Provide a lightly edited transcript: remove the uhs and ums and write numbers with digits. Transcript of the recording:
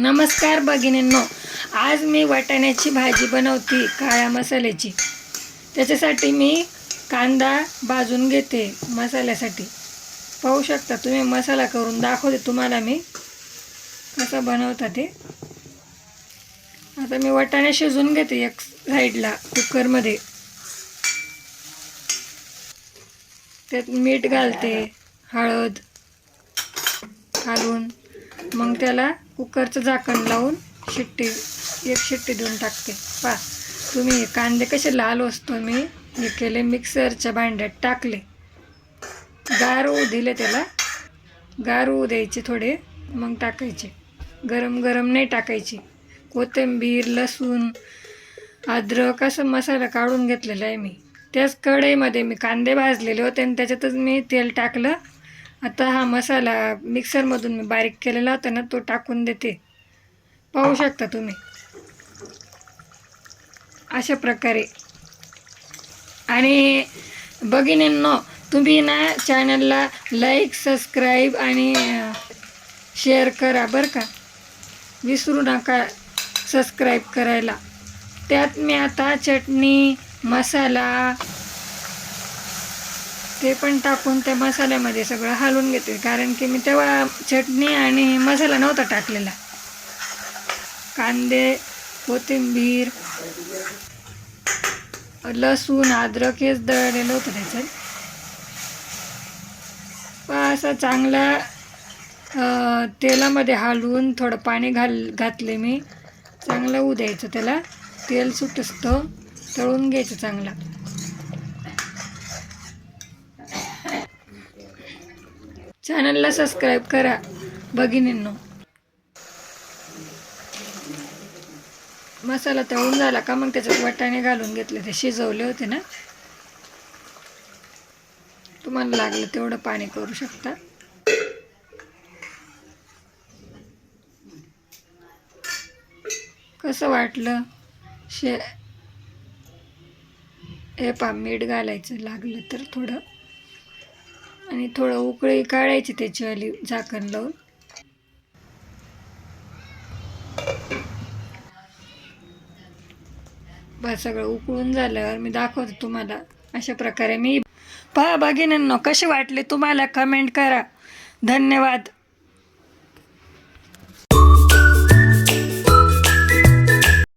नमस्कार भगिनींनो, आज मी वाटाण्याची भाजी बनवते काळ्या मसाल्याची। त्याच्यासाठी मी कांदा भाजून घेते मसाल्यासाठी। पाहू शकता तुम्ही, मसाला करून दाखवते तुम्हाला मी कसा बनवता ते। आता मी वाटाणे शिजवून घेते एक साईडला कुकरमध्ये। त्यात मीठ घालते, हळद घालून मग त्याला कुकरचं झाकण लावून एक शिट्टी देऊन टाकते। पहा तुम्ही, कांदे कसे लाल असतो मी हे केले, मिक्सरच्या भांड्यात टाकले, गार होऊ दिले, त्याला गार होऊ द्यायचे थोडे, मग टाकायचे। गरम गरम नाही टाकायची। कोथिंबीर, लसूण, अद्रक असा मसाला काढून घेतलेला आहे मी। त्याच कढईमध्ये मी कांदे भाजलेले होते आणि त्याच्यातच मी तेल टाकलं। आता हा मसाला मिक्सरमधून मी बारीक केलेला होता ना, तो टाकून देते। पाहू शकता तुम्ही अशा प्रकारे। आणि भगिनींनो, तुम्ही ना चॅनलला लाईक, सबस्क्राईब आणि शेअर करा बरं का, विसरू नका सबस्क्राईब करायला। त्यात मी आता चटणी, मसाला ते पण टाकून त्या मसाल्यामध्ये सगळं हलवून घेते, कारण की मी तेव्हा चटणी आणि मसाला नव्हता टाकलेला। कांदे, कोथिंबीर, लसूण, अद्रक हेच दळलेलं होतं त्याच्यात। असं चांगला तेलामध्ये हलवून थोडं पाणी घातले मी, चांगलं होऊ द्यायचं, त्याला तेल सुटतं, तळून घ्यायचं चांगला। चॅनलला सबस्क्राईब करा भगिनींनो। मसाला तळून झाला का मग त्याच्यात वाटाणे घालून घेतले, ते शिजवले होते ना। तुम्हाला लागलं तेवढं पाणी करू शकता। कसं वाटलं हे पहा, मीठ घालायचं लागलं तर थोडं, आणि थोडं उकळी काढायची त्याच्यावाली झाकण लावून। बस सगळं उकळून झाल्यावर मी दाखवते तुम्हाला अशा प्रकारे। मी पहा भगिनींनो, कसे वाटले तुम्हाला कमेंट करा। धन्यवाद।